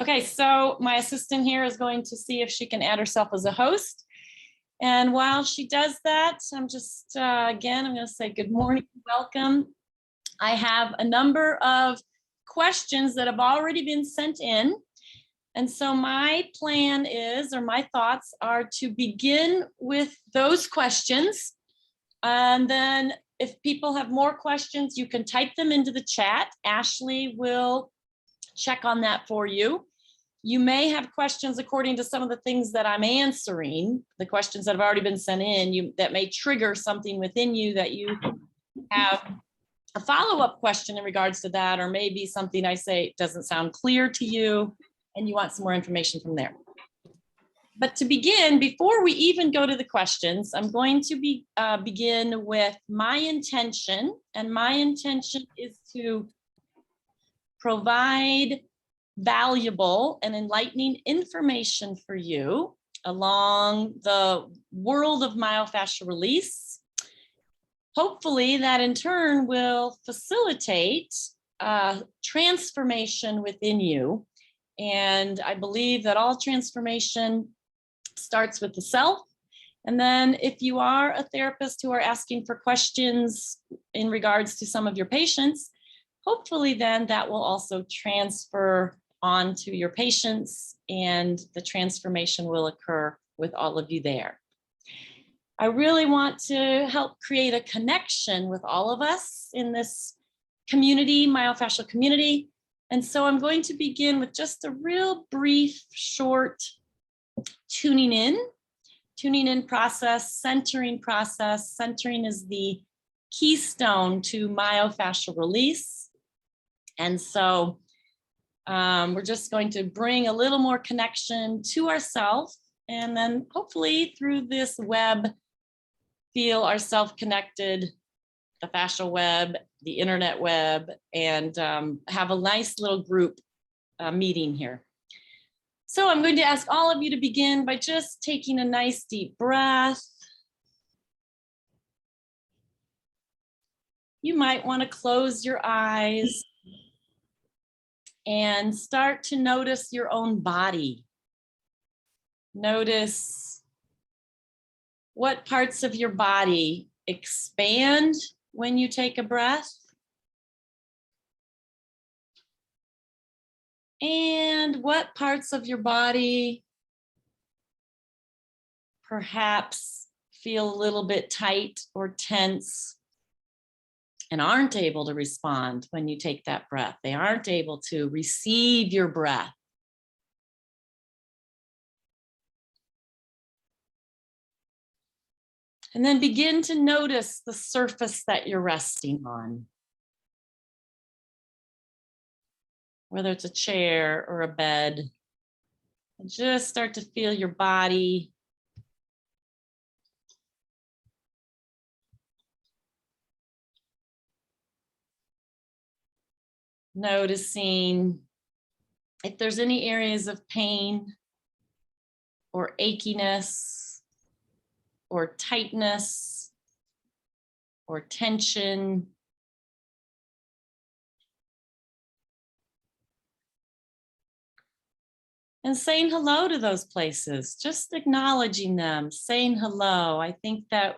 Okay, so my assistant here is going to see if she can add herself as a host. And while she does that, I'm just, again, I'm going to say good morning, welcome. I have a number of questions that have already been sent in. And so my plan is, or my thoughts are to begin with those questions. And then if people have more questions, you can type them into the chat. Ashley will check on that for you. You may have questions according to some of the things that I'm answering, the questions that have already been sent in, that may trigger something within you that you have a follow-up question in regards to that, or maybe something I say doesn't sound clear to you and you want some more information from there. But to begin, before we even go to the questions, I'm going to begin with my intention, and my intention is to provide valuable and enlightening information for you along the world of myofascial release. Hopefully that in turn will facilitate transformation within you. And I believe that all transformation starts with the self. And then if you are a therapist who are asking for questions in regards to some of your patients, hopefully then that will also transfer onto your patients and the transformation will occur with all of you there. I really want to help create a connection with all of us in this community, myofascial community. And so I'm going to begin with just a real brief, short tuning in process, centering process. Centering is the keystone to myofascial release. And so we're just going to bring a little more connection to ourselves, and then hopefully through this web, feel ourselves connected, the fascial web, the internet web, and have a nice little group meeting here. So I'm going to ask all of you to begin by just taking a nice deep breath. You might want to close your eyes and start to notice your own body. Notice what parts of your body expand when you take a breath, and what parts of your body perhaps feel a little bit tight or tense and aren't able to respond when you take that breath. They aren't able to receive your breath. And then begin to notice the surface that you're resting on. Whether it's a chair or a bed. And just start to feel your body. Noticing if there's any areas of pain or achiness or tightness or tension. And saying hello to those places, just acknowledging them, saying hello. I think that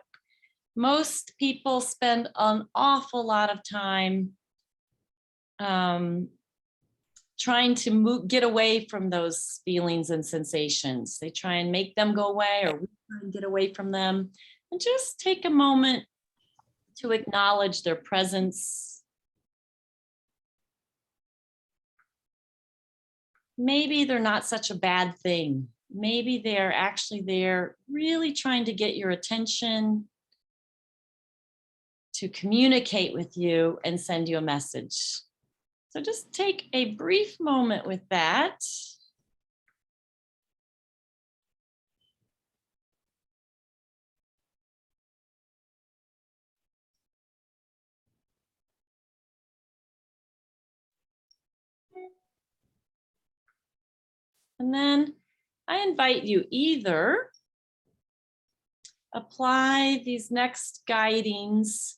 most people spend an awful lot of time trying to get away from those feelings and sensations. They try and make them go away, or we try and get away from them. And just take a moment to acknowledge their presence. Maybe they're not such a bad thing. Maybe they're actually there really trying to get your attention, to communicate with you and send you a message. So just take a brief moment with that. And then I invite you either apply these next guidings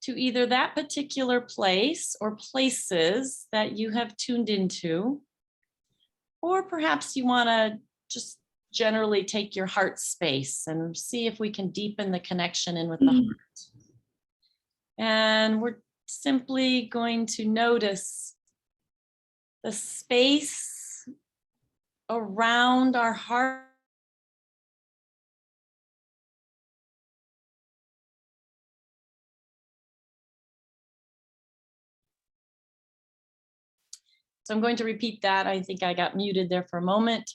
to either that particular place or places that you have tuned into, Or perhaps you want to just generally take your heart space and see if we can deepen the connection in with the heart. And we're simply going to notice the space around our heart. So I'm going to repeat that. I think I got muted there for a moment.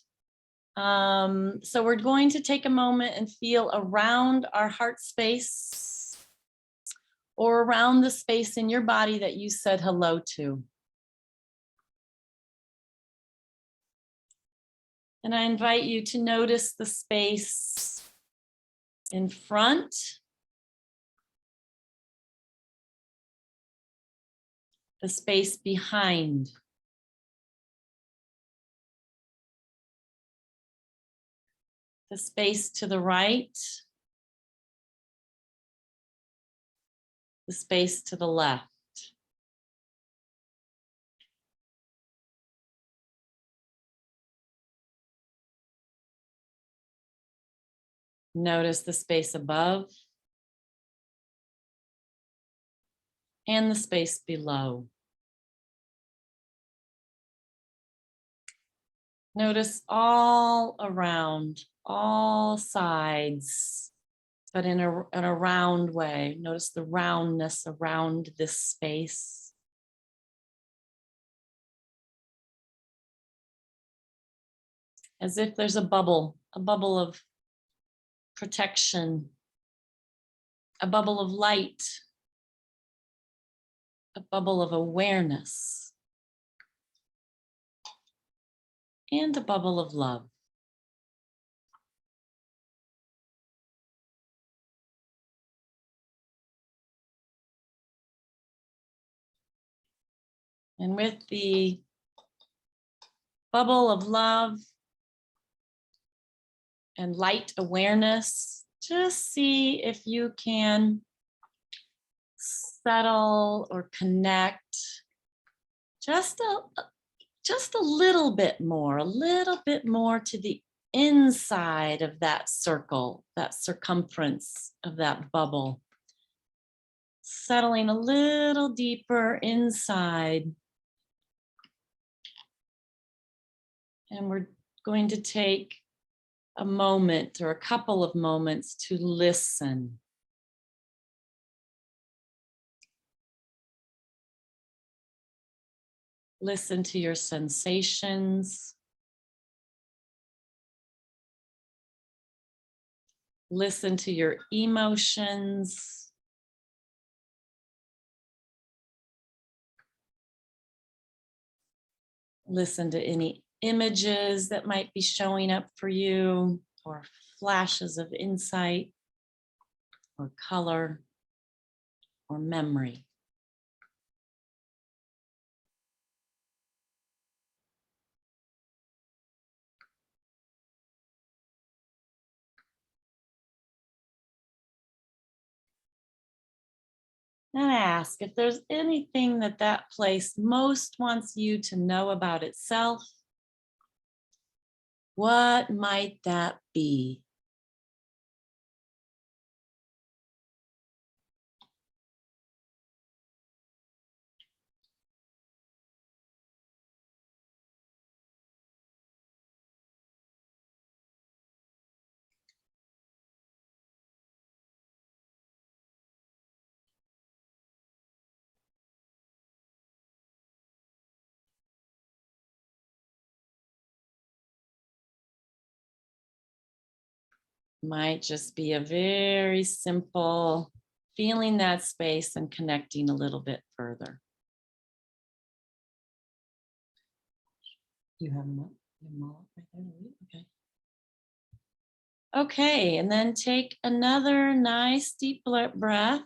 So we're going to take a moment and feel around our heart space or around the space in your body that you said hello to. And I invite you to notice the space in front, the space behind, the space to the right, the space to the left. Notice the space above and the space below. Notice all around, all sides, but in a round way. Notice the roundness around this space. As if there's a bubble of protection, a bubble of light, a bubble of awareness, and a bubble of love. And with the bubble of love and light awareness, just see if you can settle or connect just a little bit more to the inside of that circle, that circumference of that bubble. Settling a little deeper inside. And we're going to take a moment or a couple of moments to listen. Listen to your sensations. Listen to your emotions. Listen to any images that might be showing up for you, or flashes of insight, or color, or memory. And ask if there's anything that place most wants you to know about itself. What might that be? Might just be a very simple feeling that space and connecting a little bit further. You have them up? You have them all up right there? Okay. Okay, and then take another nice deep breath.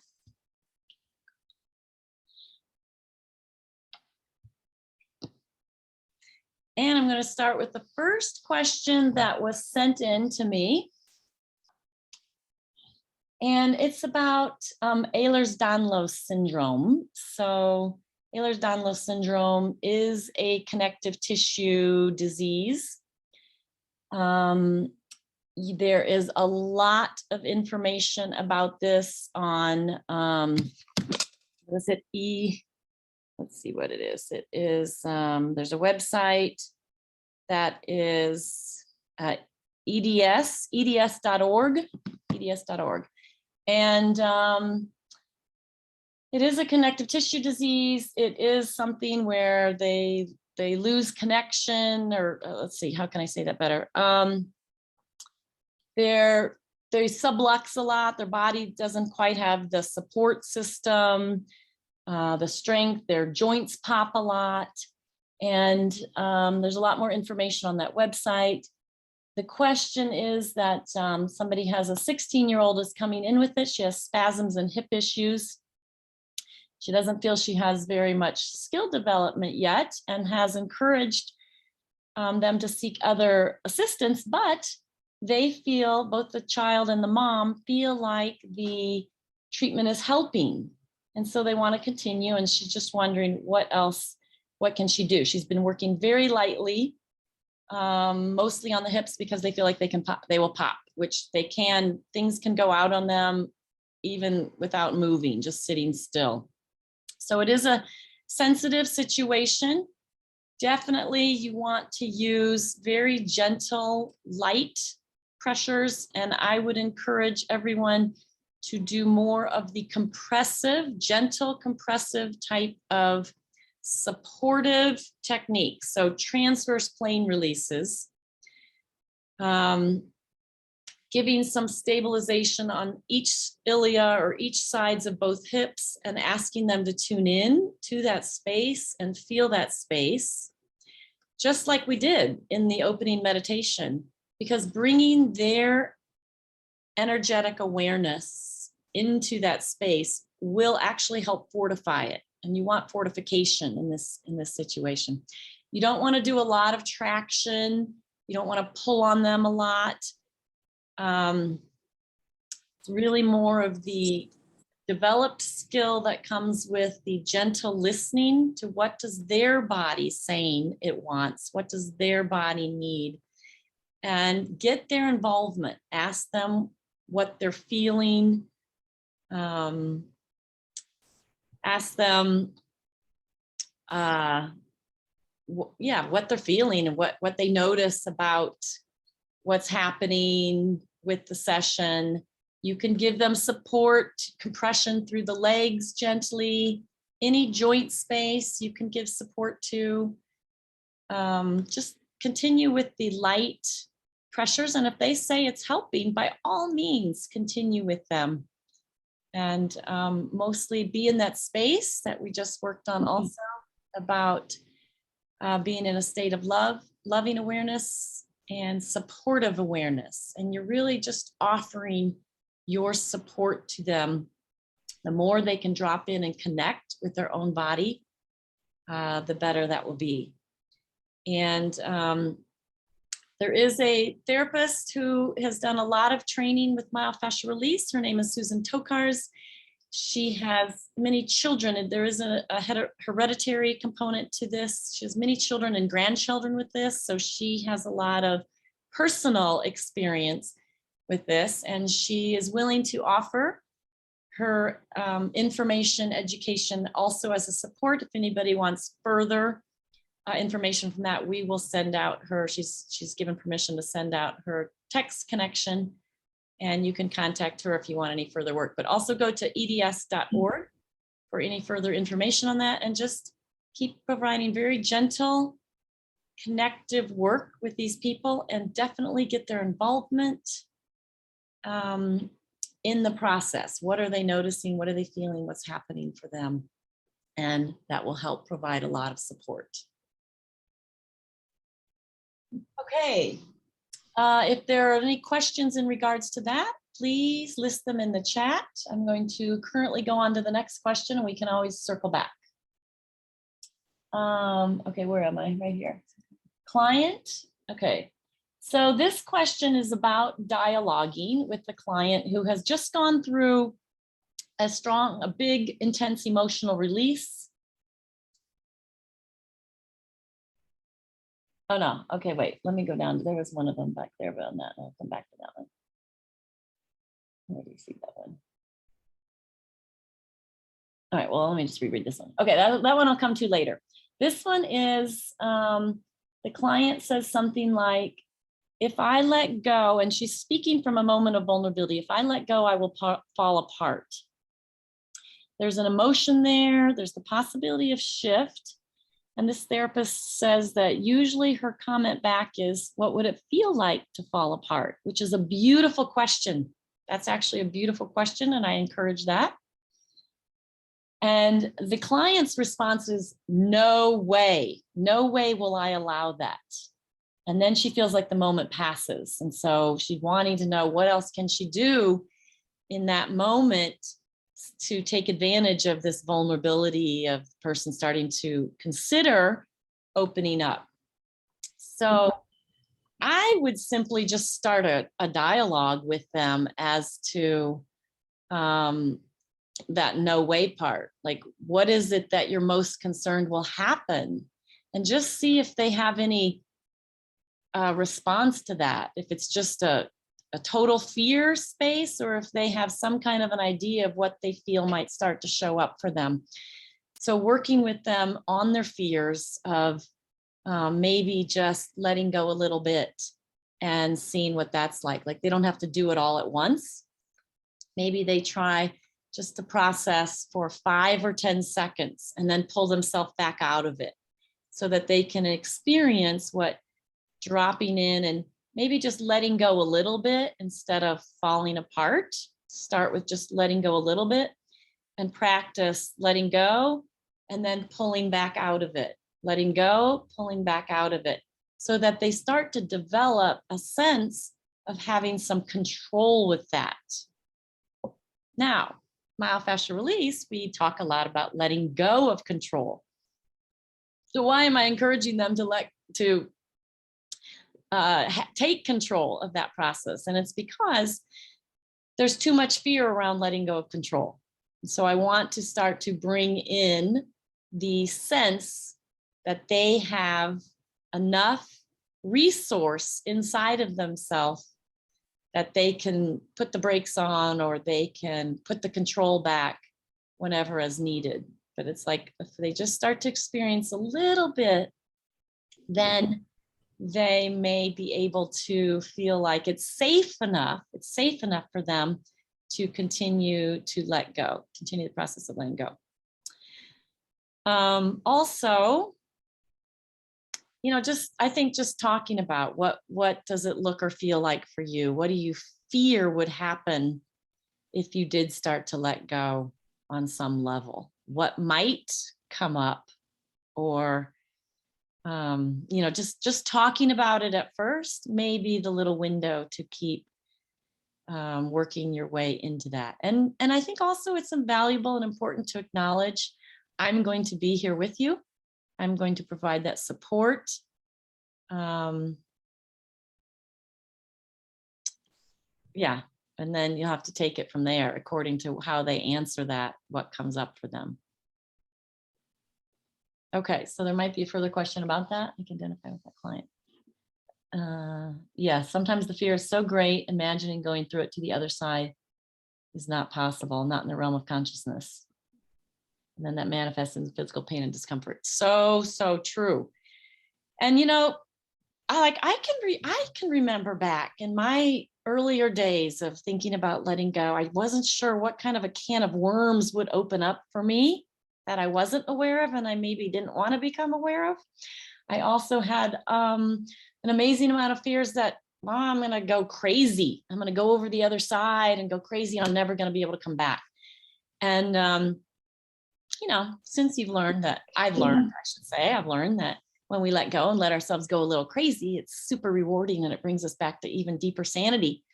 And I'm going to start with the first question that was sent in to me. And it's about Ehlers Danlos Syndrome. So Ehlers Danlos Syndrome is a connective tissue disease. There is a lot of information about this on, what is it? Let's see what it is. It is, there's a website that is eds.org. And it is a connective tissue disease. It is something where they lose connection, or let's see, how can I say that better? They sublux a lot. Their body doesn't quite have the support system, the strength. Their joints pop a lot. And there's a lot more information on that website. The question is that somebody has a 16-year-old is coming in with it. She has spasms and hip issues. She doesn't feel she has very much skill development yet and has encouraged them to seek other assistance, but they feel, both the child and the mom feel like the treatment is helping. And so they want to continue, and she's just wondering what else, what can she do? She's been working very lightly, mostly on the hips, because they feel like they can pop, they will pop, which they can, things can go out on them even without moving, just sitting still. So it is a sensitive situation. Definitely you want to use very gentle, light pressures, and I would encourage everyone to do more of the compressive, gentle compressive type of supportive techniques. So transverse plane releases, giving some stabilization on each ilia or each sides of both hips, and asking them to tune in to that space and feel that space, just like we did in the opening meditation, because bringing their energetic awareness into that space will actually help fortify it. And you want fortification in this situation. You don't want to do a lot of traction. You don't want to pull on them a lot. It's really more of the developed skill that comes with the gentle listening to what does their body saying it wants, what does their body need, and get their involvement. Ask them what they're feeling. Ask them, what they're feeling and what they notice about what's happening with the session. You can give them support, compression through the legs gently, any joint space you can give support to. Just continue with the light pressures, and if they say it's helping, by all means continue with them. And mostly be in that space that we just worked on also, about being in a state of love, loving awareness, and supportive awareness. And you're really just offering your support to them. The more they can drop in and connect with their own body, the better that will be. And there is a therapist who has done a lot of training with myofascial release. Her name is Susan Tokarz. She has many children, and there is a hereditary component to this. She has many children and grandchildren with this, so she has a lot of personal experience with this, and she is willing to offer her information, education also as a support. If anybody wants further information from that, we will send out her, she's given permission to send out her text connection, and you can contact her if you want any further work. But also go to eds.org for any further information on that, and just keep providing very gentle, connective work with these people, and definitely get their involvement in the process. What are they noticing? What are they feeling? What's happening for them? And that will help provide a lot of support. Okay, if there are any questions in regards to that, please list them in the chat. I'm going to currently go on to the next question, and we can always circle back. Okay, where am I? Right here. Client. Okay, so this question is about dialoguing with the client who has just gone through a big, intense emotional release. Oh, no. Okay, wait, let me go down. There was one of them back there, but on that, I'll come back to that one. Where do you see that one? All right, well, let me just reread this one. Okay, that one I'll come to later. This one is, the client says something like, if I let go, and she's speaking from a moment of vulnerability, if I let go, I will fall apart. There's an emotion there. There's the possibility of shift. And this therapist says that usually her comment back is, what would it feel like to fall apart? Which is a beautiful question. That's actually a beautiful question, and I encourage that. And the client's response is, no way will I allow that. And then she feels like the moment passes. And so she's wanting to know, what else can she do in that moment to take advantage of this vulnerability of the person starting to consider opening up. So I would simply just start a dialogue with them as to that no way part. Like, what is it that you're most concerned will happen? And just see if they have any response to that. If it's just a total fear space, or if they have some kind of an idea of what they feel might start to show up for them. So working with them on their fears of maybe just letting go a little bit and seeing what that's like. Like, they don't have to do it all at once. Maybe they try just to process for 5 or 10 seconds and then pull themselves back out of it, so that they can experience what dropping in and maybe just letting go a little bit instead of falling apart. Start with just letting go a little bit and practice letting go and then pulling back out of it. Letting go, pulling back out of it, so that they start to develop a sense of having some control with that. Now, myofascial release, we talk a lot about letting go of control. So why am I encouraging them to take control of that process? And it's because there's too much fear around letting go of control. So I want to start to bring in the sense that they have enough resource inside of themselves that they can put the brakes on, or they can put the control back whenever as needed. But it's like, if they just start to experience a little bit, then they may be able to feel like it's safe enough for them to continue to let go, continue the process of letting go. Also, I think just talking about what does it look or feel like for you? What do you fear would happen if you did start to let go on some level? What might come up? Or just talking about it at first may be the little window to keep working your way into that. And I think also it's invaluable and important to acknowledge, I'm going to be here with you. I'm going to provide that support. Yeah, and then you'll have to take it from there according to how they answer that, what comes up for them. Okay, so there might be a further question about that. I can identify with that client. Yeah, sometimes the fear is so great, imagining going through it to the other side is not possible, not in the realm of consciousness. And then that manifests in physical pain and discomfort. So true. And I can remember back in my earlier days of thinking about letting go. I wasn't sure what kind of a can of worms would open up for me that I wasn't aware of, and I maybe didn't want to become aware of. I also had an amazing amount of fears that, well, I'm going to go crazy. I'm going to go over the other side and go crazy, and I'm never going to be able to come back. And since I've learned that when we let go and let ourselves go a little crazy, it's super rewarding, and it brings us back to even deeper sanity.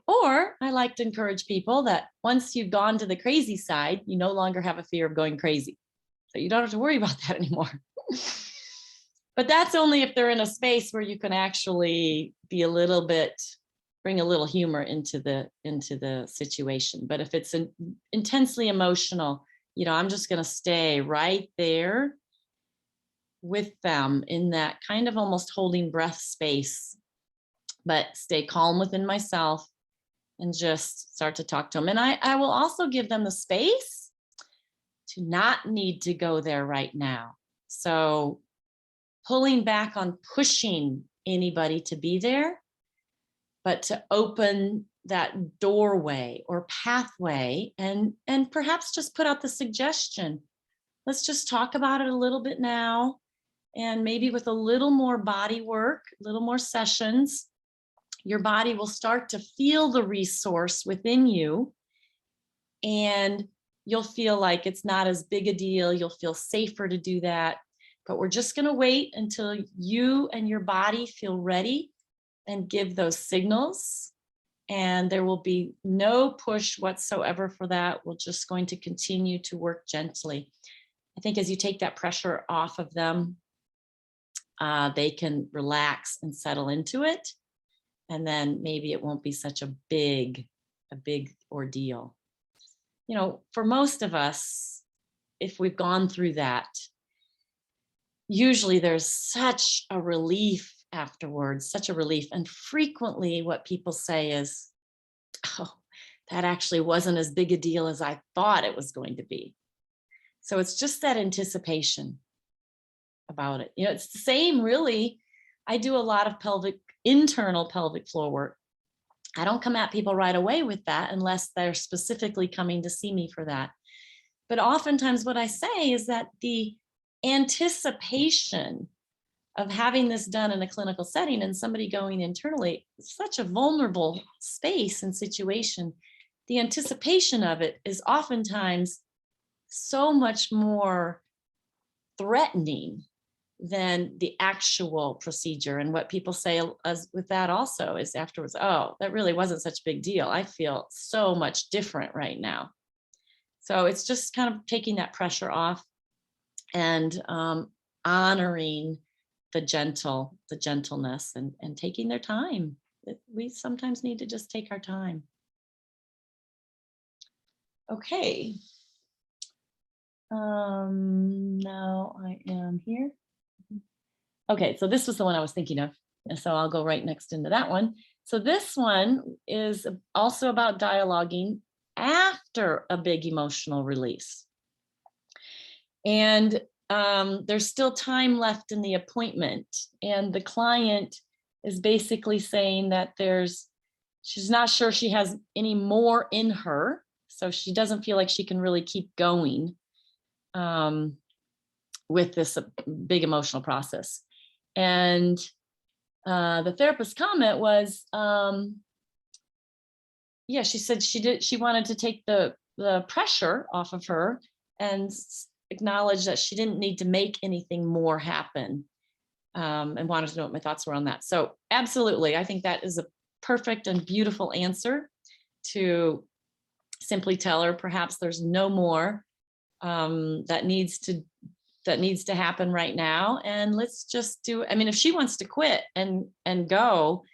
Or I like to encourage people that once you've gone to the crazy side, you no longer have a fear of going crazy. So you don't have to worry about that anymore. But that's only if they're in a space where you can actually be bring a little humor into the situation. But if it's intensely emotional, I'm just going to stay right there with them in that kind of almost holding breath space, but stay calm within myself and just start to talk to them. And I will also give them the space to not need to go there right now. So pulling back on pushing anybody to be there, but to open that doorway or pathway and perhaps just put out the suggestion. Let's just talk about it a little bit now. And maybe with a little more body work, a little more sessions, your body will start to feel the resource within you. And you'll feel like it's not as big a deal. You'll feel safer to do that. But we're just going to wait until you and your body feel ready and give those signals. And there will be no push whatsoever for that. We're just going to continue to work gently. I think as you take that pressure off of them, they can relax and settle into it. And then maybe it won't be such a big ordeal. You know, for most of us, if we've gone through that, usually there's such a relief afterwards, such a relief. And frequently what people say is, oh, that actually wasn't as big a deal as I thought it was going to be. So it's just that anticipation about it. You know, it's the same really. I do a lot of internal pelvic floor work. I don't come at people right away with that unless they're specifically coming to see me for that. But oftentimes what I say is that the anticipation of having this done in a clinical setting and somebody going internally, such a vulnerable space and situation, the anticipation of it is oftentimes so much more threatening than the actual procedure. And what people say as with that also is afterwards, oh, that really wasn't such a big deal. I feel so much different right now. So it's just kind of taking that pressure off and honoring the gentleness and taking their time. We sometimes need to just take our time. Okay. Now I am here. Okay, so this was the one I was thinking of. And so I'll go right next into that one. So this one is also about dialoguing after a big emotional release. And there's still time left in the appointment. And the client is basically saying that she's not sure she has any more in her. So she doesn't feel like she can really keep going with this big emotional process. And the therapist's comment was, yeah, she said she wanted to take the pressure off of her and acknowledge that she didn't need to make anything more happen, and wanted to know what my thoughts were on that. So absolutely, I think that is a perfect and beautiful answer to simply tell her perhaps there's no more that needs to happen right now. And let's just do, I mean, if she wants to quit and go,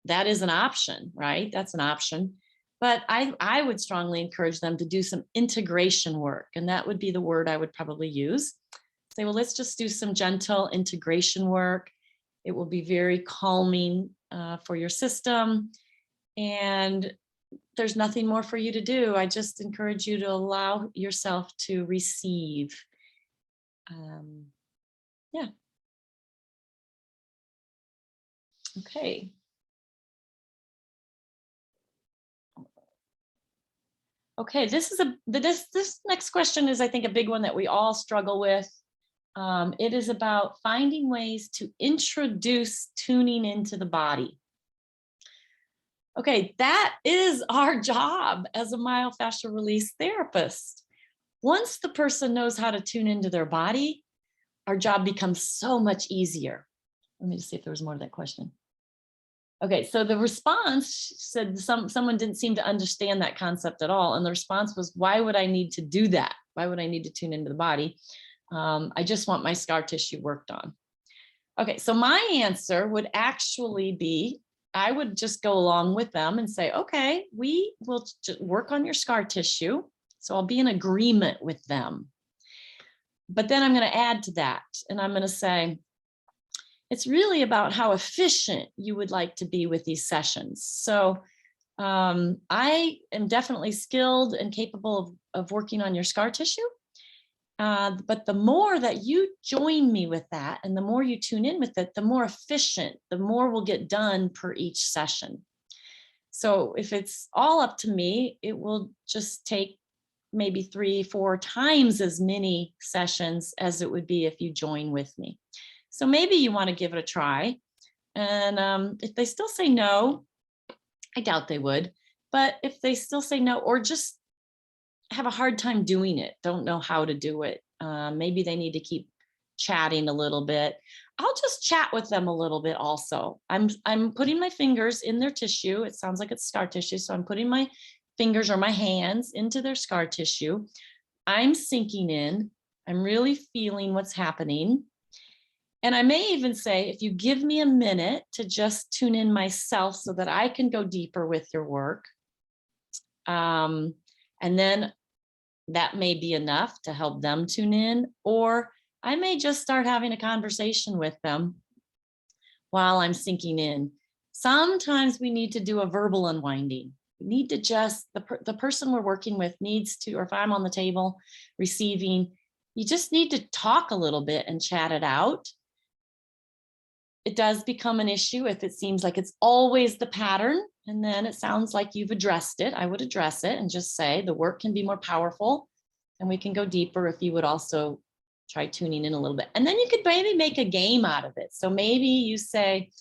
that is an option, right? That's an option. But I would strongly encourage them to do some integration work. And that would be the word I would probably use. Say, well, let's just do some gentle integration work. It will be very calming for your system. And there's nothing more for you to do. I just encourage you to allow yourself to receive. Yeah. Okay. Okay, this next question is, I think, a big one that we all struggle with. It is about finding ways to introduce tuning into the body. Okay, that is our job as a myofascial release therapist. Once the person knows how to tune into their body, our job becomes so much easier. Let me just see if there was more to that question. Okay, so the response said someone didn't seem to understand that concept at all. And the response was, why would I need to do that? Why would I need to tune into the body? I just want my scar tissue worked on. Okay, so my answer would actually be, I would just go along with them and say, okay, we will work on your scar tissue. So I'll be in agreement with them. But then I'm going to add to that, and I'm going to say, it's really about how efficient you would like to be with these sessions. So I am definitely skilled and capable of working on your scar tissue. But the more that you join me with that, and the more you tune in with it, the more efficient, the more will get done per each session. So if it's all up to me, it will just take maybe 3-4 times as many sessions as it would be if you join with me. So maybe you want to give it a try. And if they still say no, I doubt they would, but if they still say no, or just have a hard time doing it, don't know how to do it, maybe they need to keep chatting a little bit, I'll just chat with them a little bit also. I'm putting my fingers in their tissue. It sounds like it's scar tissue. So I'm putting my fingers or my hands into their scar tissue. I'm sinking in. I'm really feeling what's happening. And I may even say, if you give me a minute to just tune in myself so that I can go deeper with your work. And then that may be enough to help them tune in, or I may just start having a conversation with them while I'm sinking in. Sometimes we need to do a verbal unwinding. We need to just, the person we're working with needs to, or if I'm on the table receiving, you just need to talk a little bit and chat it out. It does become an issue if it seems like it's always the pattern, and then it sounds like you've addressed it. I would address it and just say the work can be more powerful and we can go deeper if you would also try tuning in a little bit. And then you could maybe make a game out of it. So maybe you say,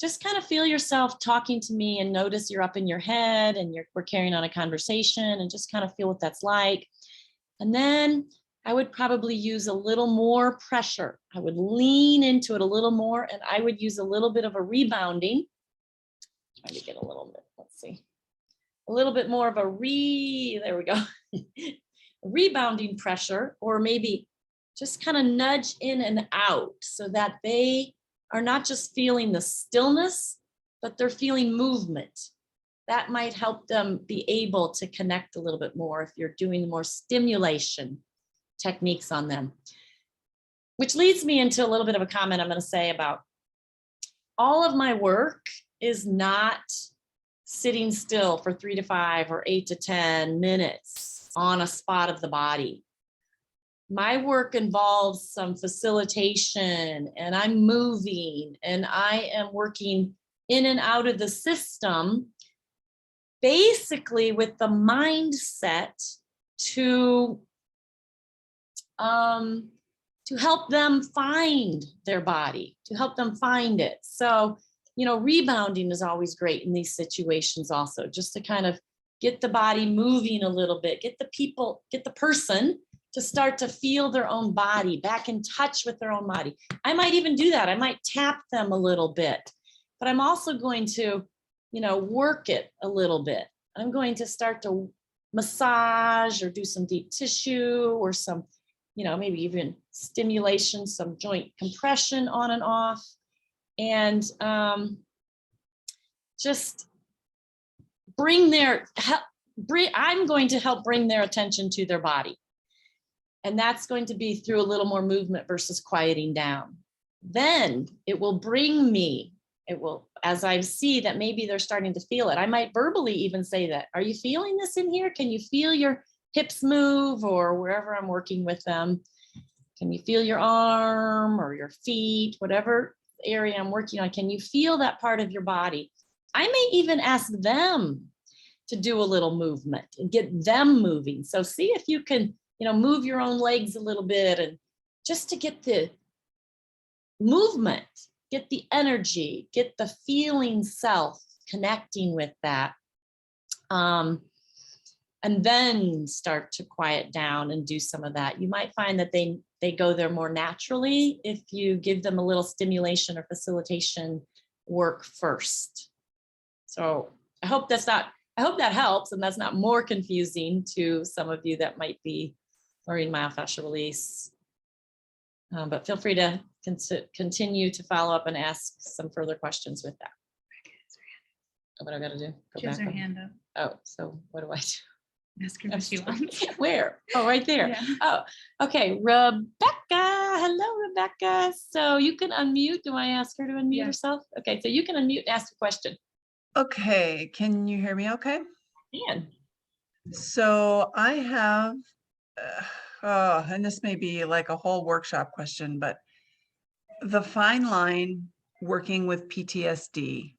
just kind of feel yourself talking to me and notice you're up in your head and we're carrying on a conversation, and just kind of feel what that's like. And then I would probably use a little more pressure. I would lean into it a little more, and I would use a little bit of a rebounding. Trying to get a little bit, let's see, a little bit more of a there we go. Rebounding pressure, or maybe just kind of nudge in and out so that they are not just feeling the stillness, but they're feeling movement. That might help them be able to connect a little bit more if you're doing more stimulation techniques on them. Which leads me into a little bit of a comment I'm going to say about all of my work is not sitting still for 3 to 5 or 8 to 10 minutes on a spot of the body. My work involves some facilitation, and I'm moving, and I am working in and out of the system, basically with the mindset to help them find their body, to help them find it. So, you know, rebounding is always great in these situations also, just to kind of get the body moving a little bit, get the person to start to feel their own body, back in touch with their own body. I might even do that. I might tap them a little bit, but I'm also going to, you know, work it a little bit. I'm going to start to massage or do some deep tissue or some, you know, maybe even stimulation, some joint compression on and off, and just I'm going to help bring their attention to their body. And that's going to be through a little more movement versus quieting down. Then it will bring me, as I see that maybe they're starting to feel it, I might verbally even say that, are you feeling this in here? Can you feel your hips move, or wherever I'm working with them? Can you feel your arm or your feet, whatever area I'm working on? Can you feel that part of your body? I may even ask them to do a little movement and get them moving. So see if you can, you know, move your own legs a little bit, and just to get the movement, get the energy, get the feeling self connecting with that. And then start to quiet down and do some of that. You might find that they go there more naturally if you give them a little stimulation or facilitation work first. So I hope that helps, and that's not more confusing to some of you that might be learning myofascial release. But feel free to continue to follow up and ask some further questions with that. What do I got to do? She has her hand up. Oh, so what do I do? Ask her what she wants. Where? Oh, right there. Yeah. Oh, okay. Rebecca. Hello, Rebecca. So you can unmute. Do I ask her to unmute Yeah. herself? Okay, so you can unmute and ask a question. Okay, can you hear me okay? Ian. So I have, and this may be like a whole workshop question, but the fine line working with PTSD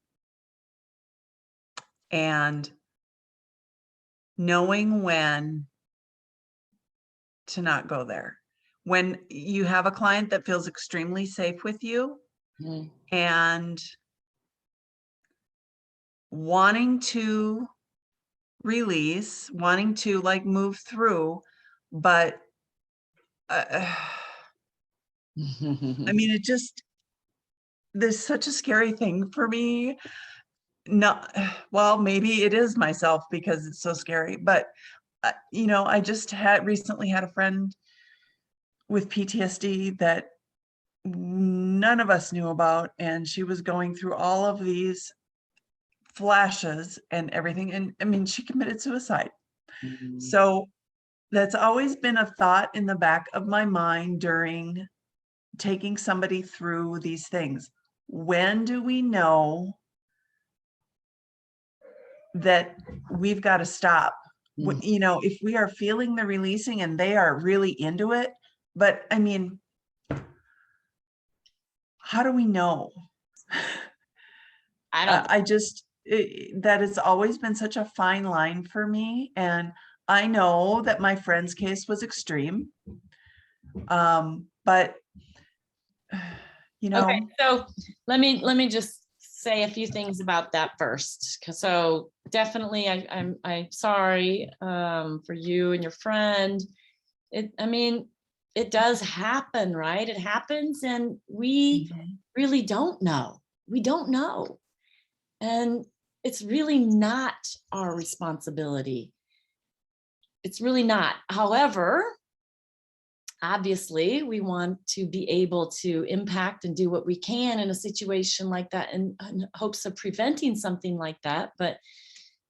and knowing when to not go there. When you have a client that feels extremely safe with you and wanting to release, wanting to like move through, but I mean, it just, there's such a scary thing for me. Not, well, maybe it is myself because it's so scary, but you know, I just recently had a friend with PTSD that none of us knew about, and she was going through all of these flashes and everything. And I mean, she committed suicide. So that's always been a thought in the back of my mind during taking somebody through these things. When do we know that we've got to stop? You know, if we are feeling the releasing and they are really into it, but I mean, how do we know? I don't. I just, that has always been such a fine line for me. And I know that my friend's case was extreme. But you know, Okay, so let me just say a few things about that first. So definitely, I'm sorry for you and your friend. I mean, it does happen, right? It happens, and we really don't know. We don't know, and it's really not our responsibility. It's really not. However, obviously, we want to be able to impact and do what we can in a situation like that in hopes of preventing something like that. But,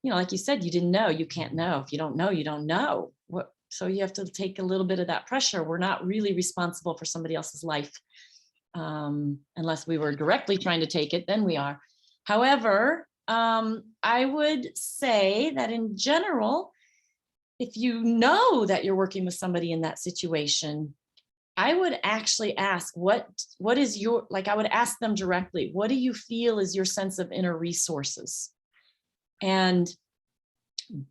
you know, like you said, you didn't know, you can't know. If you don't know, you don't know. So you have to take a little bit of that pressure. We're not really responsible for somebody else's life unless we were directly trying to take it, then we are. However, I would say that in general, if you know that you're working with somebody in that situation, I would actually ask what is your, like, I would ask them directly, what do you feel is your sense of inner resources? And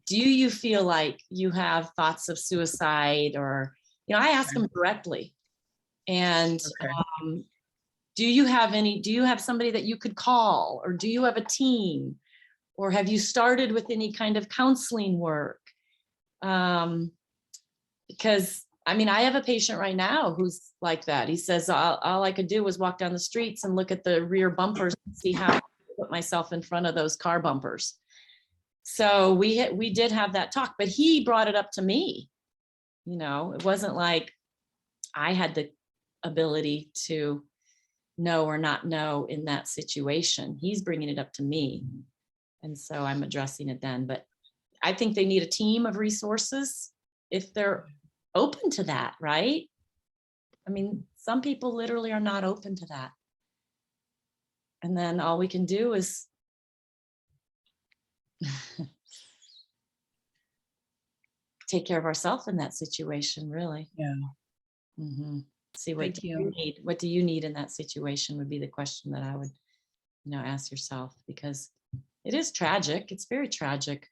do you feel like you have thoughts of suicide? Or, you know, I ask them directly. And do you have somebody that you could call, or do you have a team, or have you started with any kind of counseling work? Because I mean, I have a patient right now who's like that. He says, all I could do was walk down the streets and look at the rear bumpers and see how I put myself in front of those car bumpers. So we did have that talk, but he brought it up to me. You know, it wasn't like I had the ability to know or not know in that situation. He's bringing it up to me. And so I'm addressing it then. But I think they need a team of resources if they're open to that, right? I mean, some people literally are not open to that. And then all we can do is take care of ourselves in that situation, really. Yeah. See what do you need? What do you need in that situation would be the question that I would, you know, ask yourself, because it is tragic. It's very tragic.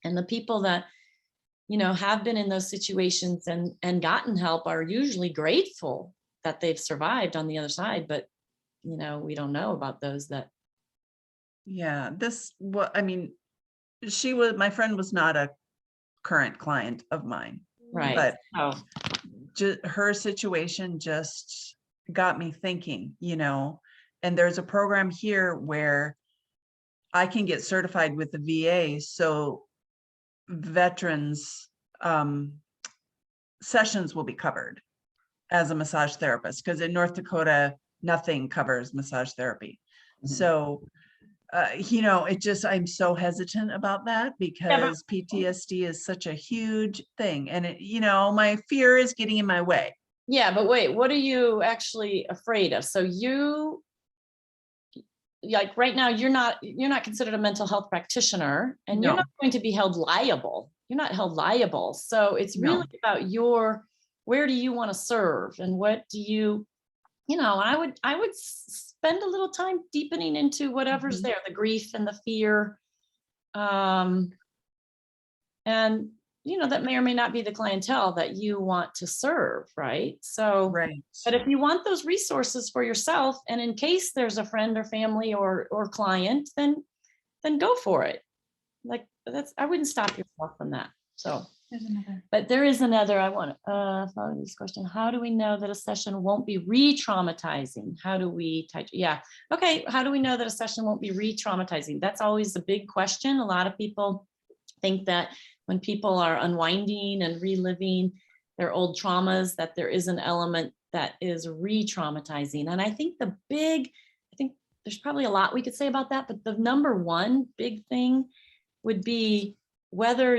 And the people that, you know, have been in those situations and gotten help are usually grateful that they've survived on the other side. But, you know, we don't know about those that. Yeah, I mean, my friend was not a current client of mine, Right. but her situation just got me thinking, you know, and there's a program here where I can get certified with the VA. So veterans sessions will be covered as a massage therapist, because in North Dakota, nothing covers massage therapy. So I'm so hesitant about that Yeah, but because PTSD is such a huge thing. And my fear is getting in my way. yeah, but wait, what are you actually afraid of? So you, like right now, you're not considered a mental health practitioner, and you're No, not going to be held liable. You're not held liable. So it's really no. about where do you want to serve, and what do you, I would spend a little time deepening into whatever's Mhm. there, the grief and the fear. And that may or may not be the clientele that you want to serve, right? So, Right. but if you want those resources for yourself, and in case there's a friend or family or client, then go for it. Like I wouldn't stop yourself from that. So There's another. but there is another. I want to follow this question. How do we know that a session won't be re-traumatizing? How do we yeah. Okay. How do we know that a session won't be re-traumatizing? That's always a big question. A lot of people think that when people are unwinding and reliving their old traumas, that there is an element that is re-traumatizing. And I think there's probably a lot we could say about that, but the number one big thing would be whether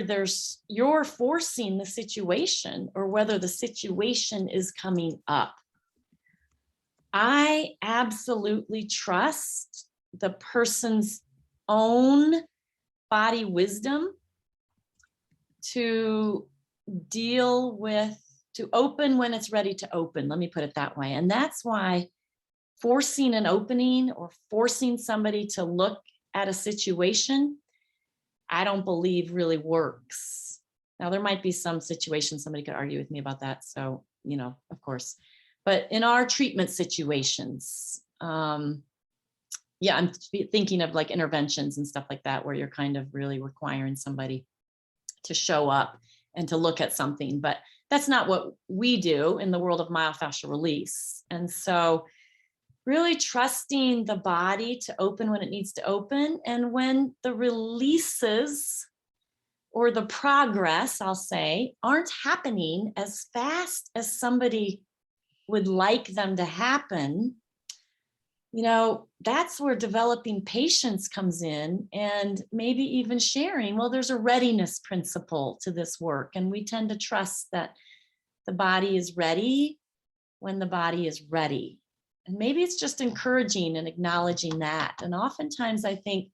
you're forcing the situation or whether the situation is coming up. I absolutely trust the person's own body wisdom to open when it's ready to open. Let me put it that way. And that's why forcing an opening or forcing somebody to look at a situation, I don't believe really works. Now, there might be some situations somebody could argue with me about that. So, of course, but in our treatment situations, I'm thinking of like interventions and stuff like that, where you're kind of really requiring somebody to show up and to look at something, but that's not what we do in the world of myofascial release. And so really trusting the body to open when it needs to open, and when the releases or the progress, I'll say, aren't happening as fast as somebody would like them to happen, that's where developing patience comes in, and maybe even sharing, well, there's a readiness principle to this work. And we tend to trust that the body is ready when the body is ready. And maybe it's just encouraging and acknowledging that. And oftentimes I think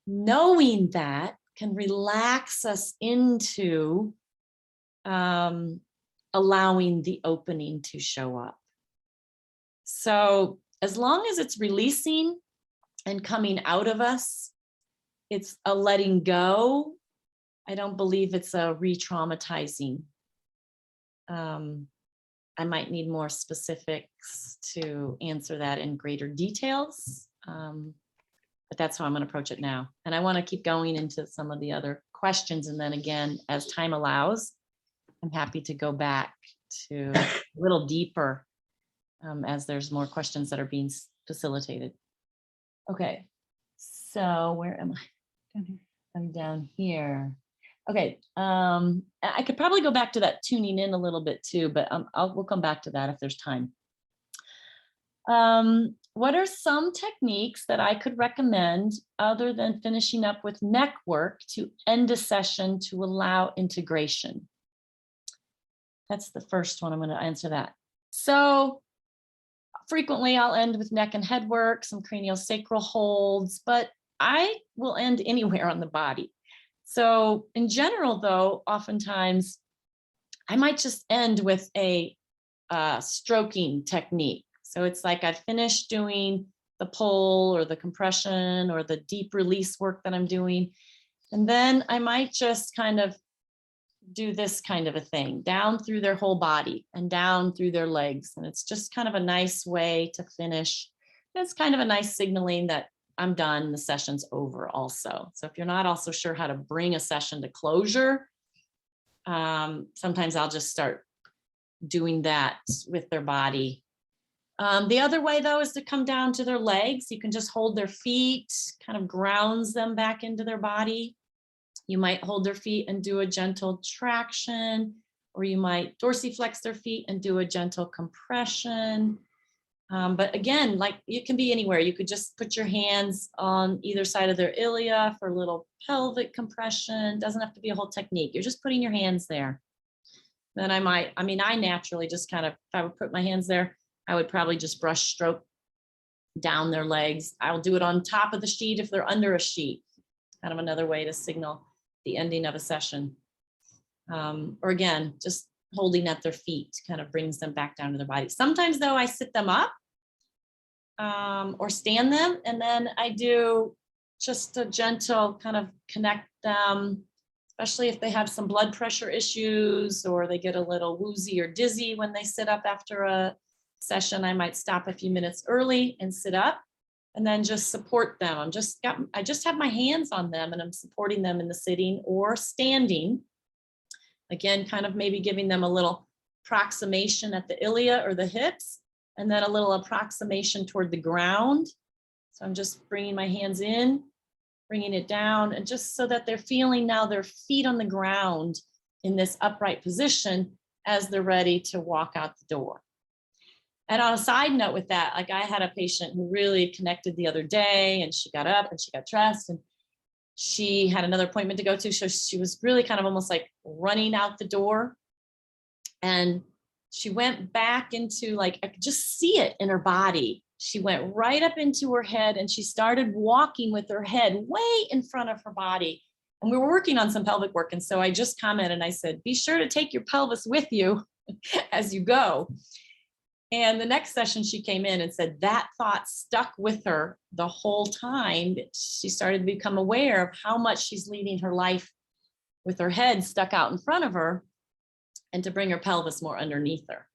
knowing that can relax us into allowing the opening to show up. So as long as it's releasing and coming out of us, it's a letting go. I don't believe it's a re-traumatizing. I might need more specifics to answer that in greater details, but that's how I'm going to approach it now. And I want to keep going into some of the other questions. And then again, as time allows, I'm happy to go back to a little deeper as there's more questions that are being facilitated. Okay, so where am I? Down here. I'm down here. Okay, I could probably go back to that tuning in a little bit too, but we'll come back to that if there's time. What are some techniques that I could recommend other than finishing up with neck work to end a session to allow integration? That's the first one. I'm going to answer that. So frequently I'll end with neck and head work, some craniosacral holds, but I will end anywhere on the body. So in general, though, oftentimes I might just end with a stroking technique. So it's like I've finished doing the pull or the compression or the deep release work that I'm doing. And then I might just kind of do this kind of a thing down through their whole body and down through their legs. And it's just kind of a nice way to finish. It's kind of a nice signaling that I'm done, the session's over also. So if you're not also sure how to bring a session to closure, sometimes I'll just start doing that with their body. The other way though is to come down to their legs. You can just hold their feet, kind of grounds them back into their body. You might hold their feet and do a gentle traction, or you might dorsiflex their feet and do a gentle compression. But again, like it can be anywhere. You could just put your hands on either side of their ilia for a little pelvic compression. Doesn't have to be a whole technique. You're just putting your hands there. Then I naturally just kind of, if I would put my hands there, I would probably just brush stroke down their legs. I'll do it on top of the sheet if they're under a sheet. Kind of another way to signal the ending of a session. Or again, just holding at their feet kind of brings them back down to their body. Sometimes though, I sit them up or stand them, and then I do just a gentle kind of connect them, especially if they have some blood pressure issues or they get a little woozy or dizzy when they sit up after a session. I might stop a few minutes early and sit up and then just support them. I just have my hands on them and I'm supporting them in the sitting or standing. Again, kind of maybe giving them a little approximation at the ilia or the hips, and then a little approximation toward the ground. So I'm just bringing my hands in, bringing it down, and just so that they're feeling now their feet on the ground in this upright position as they're ready to walk out the door. And on a side note with that, like I had a patient who really connected the other day, and she got up and she got dressed and she had another appointment to go to. So she was really kind of almost like running out the door. And she went back into, like, I could just see it in her body. She went right up into her head and she started walking with her head way in front of her body. And we were working on some pelvic work. And so I just commented and I said, be sure to take your pelvis with you as you go. And the next session she came in and said that thought stuck with her the whole time. She started to become aware of how much she's leading her life with her head stuck out in front of her, and to bring her pelvis more underneath her.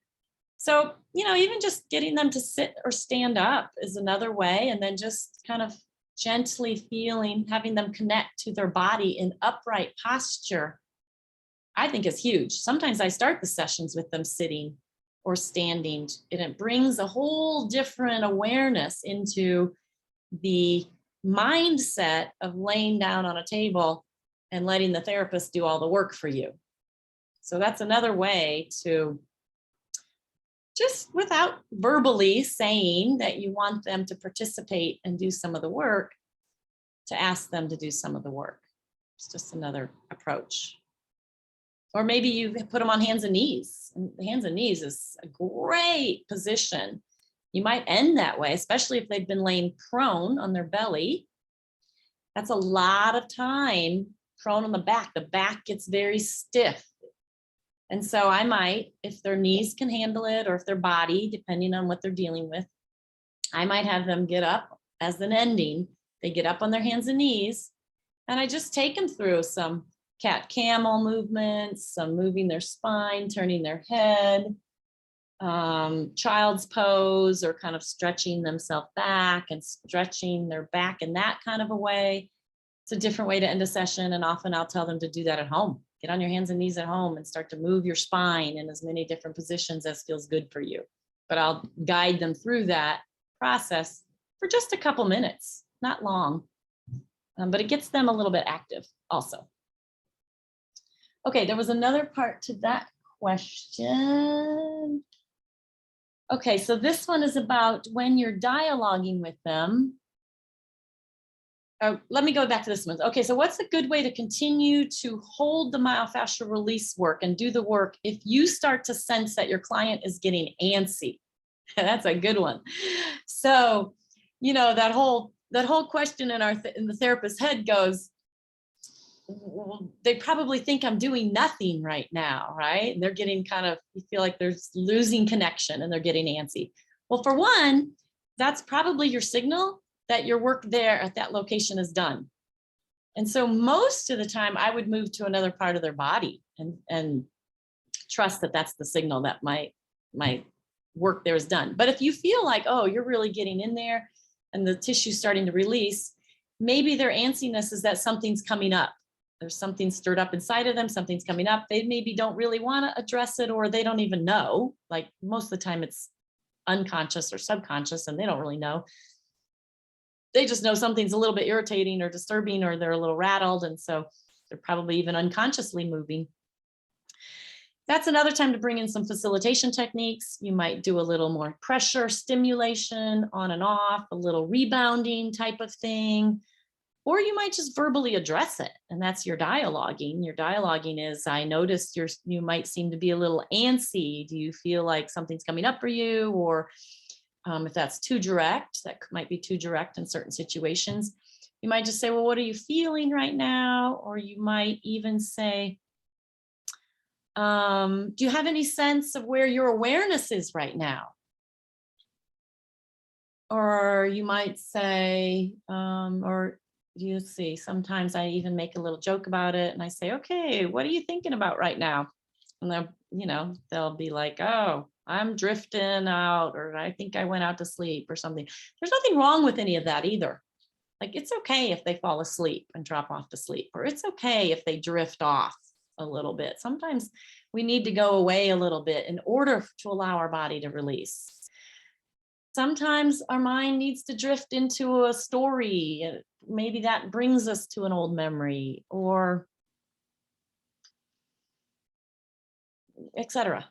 So, even just getting them to sit or stand up is another way. And then just kind of gently having them connect to their body in upright posture, I think is huge. Sometimes I start the sessions with them sitting or standing, and it brings a whole different awareness into the mindset of laying down on a table and letting the therapist do all the work for you. So that's another way to, just without verbally saying that you want them to participate and do some of the work, to ask them to do some of the work. It's just another approach. Or maybe you put them on hands and knees. And the hands and knees is a great position. You might end that way, especially if they've been laying prone on their belly. That's a lot of time prone on the back. The back gets very stiff. And so I might, if their knees can handle it, or if their body, depending on what they're dealing with, I might have them get up as an ending. They get up on their hands and knees, and I just take them through some cat camel movements, some moving their spine, turning their head, child's pose, or kind of stretching themselves back and stretching their back in that kind of a way. It's a different way to end a session. And often I'll tell them to do that at home. Get on your hands and knees at home and start to move your spine in as many different positions as feels good for you. But I'll guide them through that process for just a couple minutes, not long, but it gets them a little bit active also. Okay, there was another part to that question. Okay, so this one is about when you're dialoguing with them. Let me go back to this one. Okay, so what's a good way to continue to hold the myofascial release work and do the work if you start to sense that your client is getting antsy? That's a good one. So, that whole question in the therapist's head goes, they probably think I'm doing nothing right now, right? And they're getting you feel like they're losing connection and they're getting antsy. Well, for one, that's probably your signal that your work there at that location is done. And so most of the time I would move to another part of their body and trust that that's the signal that my work there is done. But if you feel like, oh, you're really getting in there and the tissue's starting to release, maybe their antsiness is that something's coming up. There's something stirred up inside of them, something's coming up. They maybe don't really want to address it, or they don't even know. Like most of the time it's unconscious or subconscious and they don't really know. They just know something's a little bit irritating or disturbing, or they're a little rattled. And so they're probably even unconsciously moving. That's another time to bring in some facilitation techniques. You might do a little more pressure stimulation on and off, a little rebounding type of thing, or you might just verbally address it. And that's your dialoguing. Your dialoguing is, I noticed you might seem to be a little antsy. Do you feel like something's coming up for you? Or if that's too direct, that might be too direct in certain situations. You might just say, well, what are you feeling right now? Or you might even say, do you have any sense of where your awareness is right now? Or you might say, or you see, sometimes I even make a little joke about it and I say, okay, what are you thinking about right now? And they'll be like, oh, I'm drifting out, or I think I went out to sleep or something. There's nothing wrong with any of that either. Like, it's okay if they fall asleep and drop off to sleep, or it's okay if they drift off a little bit. Sometimes we need to go away a little bit in order to allow our body to release. Sometimes our mind needs to drift into a story. Maybe that brings us to an old memory, or etc.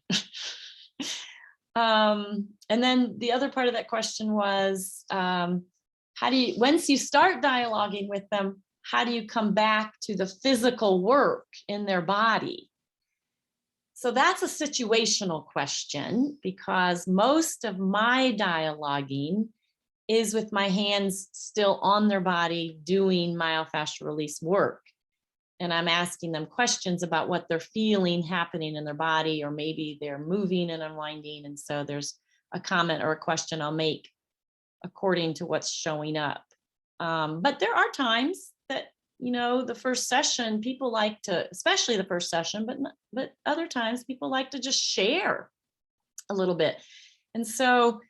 And then the other part of that question was, once you start dialoguing with them, how do you come back to the physical work in their body? So that's a situational question, because most of my dialoguing is with my hands still on their body doing myofascial release work. And I'm asking them questions about what they're feeling happening in their body, or maybe they're moving and unwinding. And so there's a comment or a question I'll make according to what's showing up. But there are times that, the first session, people like to, especially the first session, but other times people like to just share a little bit. And so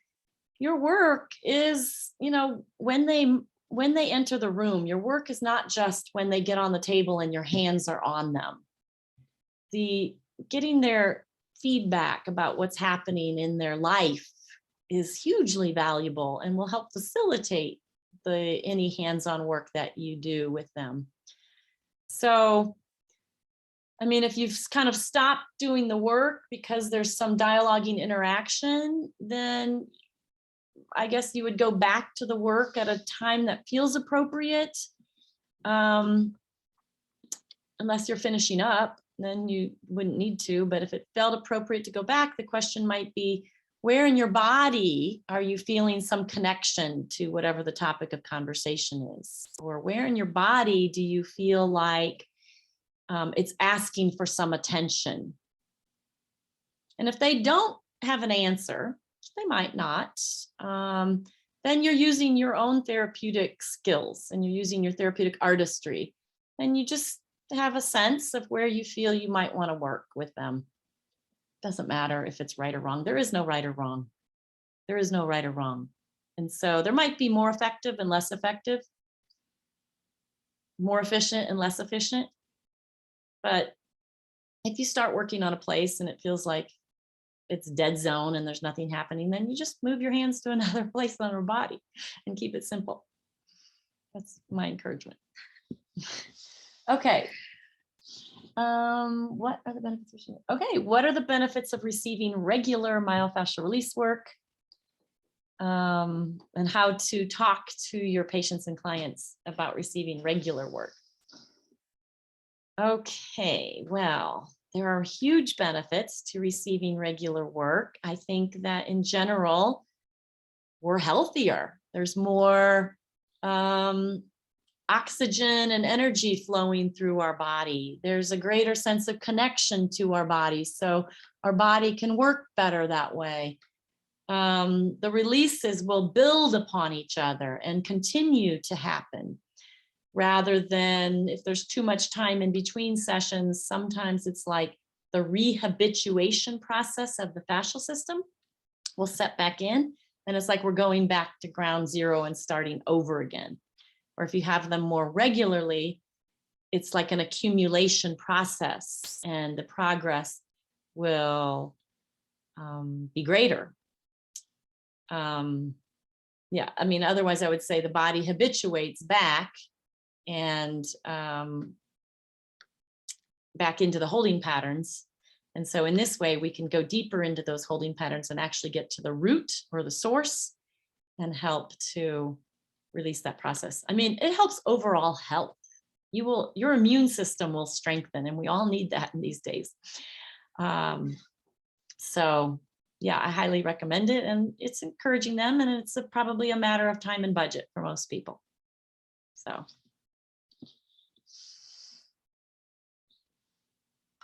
your work is, when they enter the room, your work is not just when they get on the table and your hands are on them. Getting their feedback about what's happening in their life is hugely valuable and will help facilitate any hands-on work that you do with them. So, if you've kind of stopped doing the work because there's some dialoguing interaction, then I guess you would go back to the work at a time that feels appropriate. Unless you're finishing up, then you wouldn't need to. But if it felt appropriate to go back, the question might be, where in your body are you feeling some connection to whatever the topic of conversation is? Or where in your body do you feel like it's asking for some attention? And if they don't have an answer, they might not, then you're using your own therapeutic skills and you're using your therapeutic artistry. And you just have a sense of where you feel you might want to work with them. Doesn't matter if it's right or wrong. There is no right or wrong. There is no right or wrong. And so there might be more effective and less effective, more efficient and less efficient. But if you start working on a place and it feels like it's dead zone and there's nothing happening, then you just move your hands to another place on your body and keep it simple. That's my encouragement. Okay. What are the benefits? Okay, what are the benefits of receiving regular myofascial release work? And how to talk to your patients and clients about receiving regular work. Okay, well, there are huge benefits to receiving regular work. I think that in general, we're healthier. There's more oxygen and energy flowing through our body. There's a greater sense of connection to our body, so our body can work better that way. The releases will build upon each other and continue to happen, rather than if there's too much time in between sessions. Sometimes it's like the rehabituation process of the fascial system will set back in, and it's like we're going back to ground zero and starting over again. Or if you have them more regularly, it's like an accumulation process, and the progress will be greater. Yeah, otherwise I would say the body habituates back and back into the holding patterns. And so in this way, we can go deeper into those holding patterns and actually get to the root or the source and help to release that process. I mean, it helps overall health. Your immune system will strengthen, and we all need that in these days. So yeah, I highly recommend it, and it's encouraging them, and it's probably a matter of time and budget for most people. So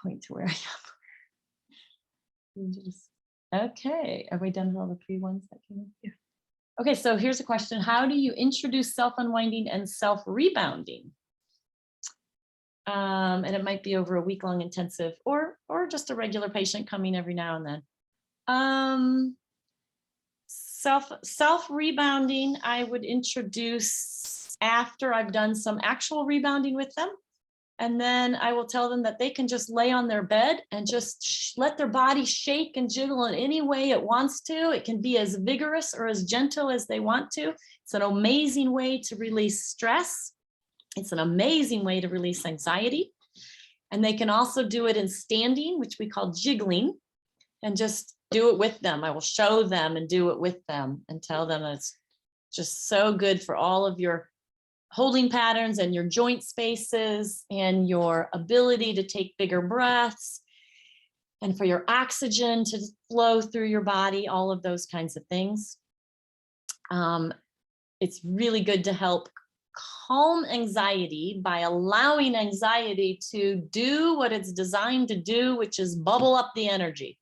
point to where I am. Okay, are we done with all the three ones that came in? Yeah. Okay, so here's a question. How do you introduce self-unwinding and self-rebounding? And it might be over a week-long intensive or just a regular patient coming every now and then. Self-rebounding, I would introduce after I've done some actual rebounding with them. And then I will tell them that they can just lay on their bed and just let their body shake and jiggle in any way it wants to. It can be as vigorous or as gentle as they want to. It's an amazing way to release stress. It's an amazing way to release anxiety. And they can also do it in standing, which we call jiggling, and just do it with them. I will show them and do it with them and tell them it's just so good for all of your holding patterns and your joint spaces and your ability to take bigger breaths and for your oxygen to flow through your body, all of those kinds of things. It's really good to help calm anxiety by allowing anxiety to do what it's designed to do, which is bubble up the energy.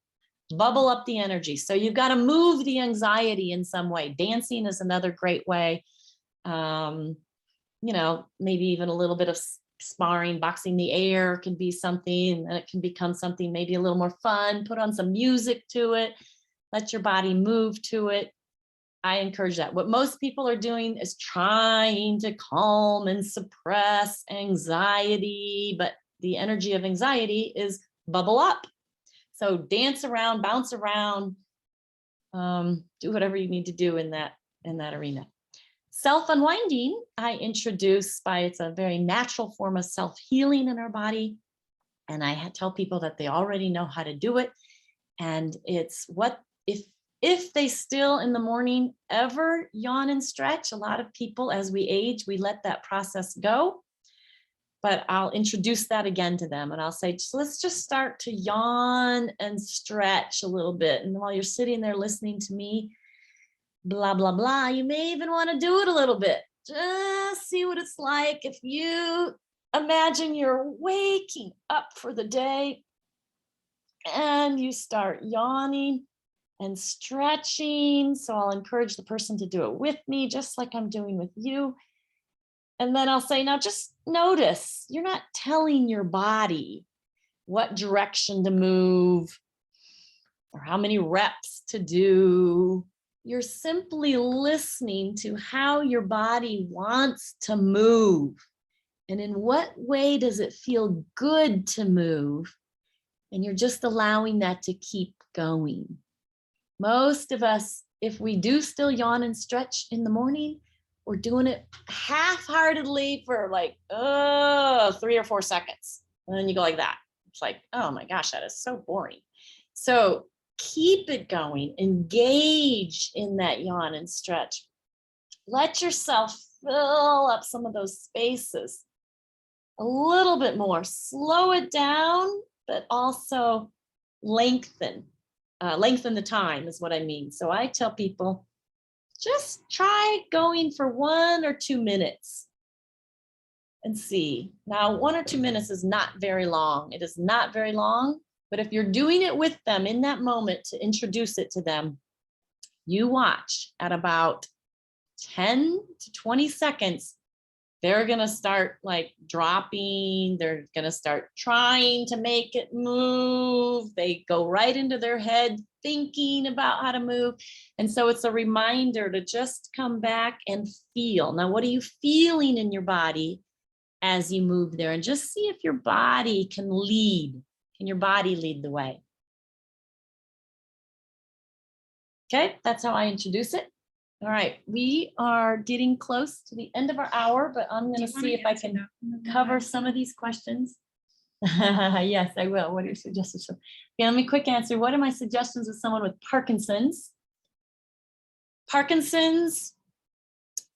Bubble up the energy. So you've got to move the anxiety in some way. Dancing is another great way. You know, maybe even a little bit of sparring, boxing the air can be something, and it can become something maybe a little more fun. Put on some music to it. Let your body move to it. I encourage that. What most people are doing is trying to calm and suppress anxiety, but the energy of anxiety is bubble up. So dance around, bounce around, do whatever you need to do in that arena. Self-unwinding, I introduce it's a very natural form of self-healing in our body. And I tell people that they already know how to do it. And it's if they still in the morning ever yawn and stretch, a lot of people as we age, we let that process go. But I'll introduce that again to them and I'll say, let's just start to yawn and stretch a little bit. And while you're sitting there listening to me, blah, blah, blah, you may even want to do it a little bit. Just see what it's like if you imagine you're waking up for the day and you start yawning and stretching. So I'll encourage the person to do it with me, just like I'm doing with you. And then I'll say, now just notice, you're not telling your body what direction to move or how many reps to do. You're simply listening to how your body wants to move. And in what way does it feel good to move? And you're just allowing that to keep going. Most of us, if we do still yawn and stretch in the morning, we're doing it half-heartedly for like 3 or 4 seconds. And then you go like that. It's like, oh my gosh, that is so boring. So keep it going, engage in that yawn and stretch. Let yourself fill up some of those spaces a little bit more. Slow it down, but also lengthen the time is what I mean. So I tell people, just try going for 1 or 2 minutes and see. Now, 1 or 2 minutes is not very long. It is not very long, but if you're doing it with them in that moment to introduce it to them, you watch at about 10 to 20 seconds, they're going to start like dropping. They're going to start trying to make it move. They go right into their head thinking about how to move. And so it's a reminder to just come back and feel. Now, what are you feeling in your body as you move there? And just see if your body can lead. Can your body lead the way? Okay, that's how I introduce it. All right, we are getting close to the end of our hour, but I'm going to see if I can cover some of these questions. Yes, I will. What are your suggestions? Okay, let me quick answer. What are my suggestions with someone with Parkinson's? Parkinson's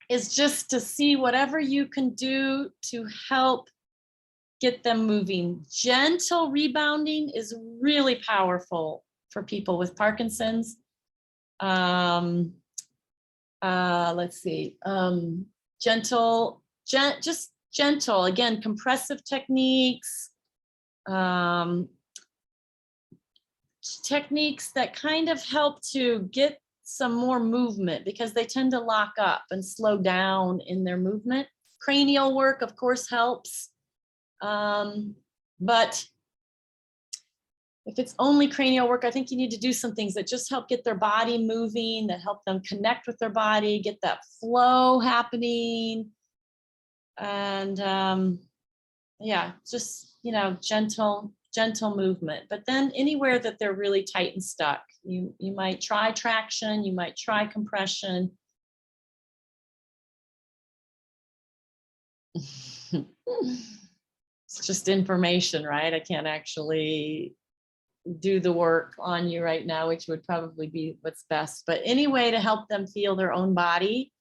is just to see whatever you can do to help get them moving. Gentle rebounding is really powerful for people with Parkinson's. Let's see. Just gentle, again, compressive techniques, techniques that kind of help to get some more movement, because they tend to lock up and slow down in their movement. Cranial work, of course, helps. But if it's only cranial work, I think you need to do some things that just help get their body moving, that help them connect with their body, get that flow happening. And yeah, just, gentle movement. But then anywhere that they're really tight and stuck, you might try traction, you might try compression. It's just information, right? I can't actually do the work on you right now, which would probably be what's best. But any way to help them feel their own body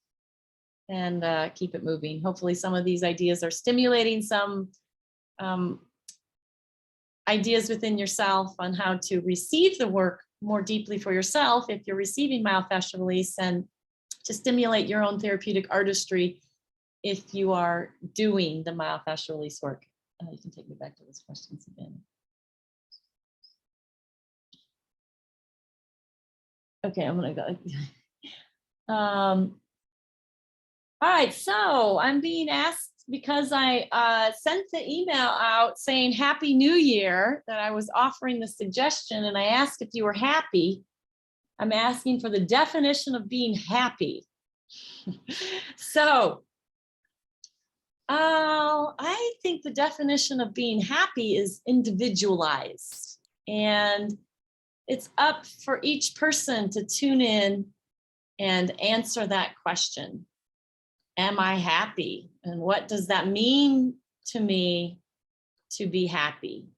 and keep it moving. Hopefully some of these ideas are stimulating some ideas within yourself on how to receive the work more deeply for yourself if you're receiving myofascial release, and to stimulate your own therapeutic artistry if you are doing the myofascial release work. You can take me back to those questions again. Okay, I'm gonna go. All right, so I'm being asked, because I sent the email out saying Happy New Year, that I was offering the suggestion, and I asked if you were happy. I'm asking for the definition of being happy. So I think the definition of being happy is individualized, and it's up for each person to tune in and answer that question. Am I happy? And what does that mean to me to be happy?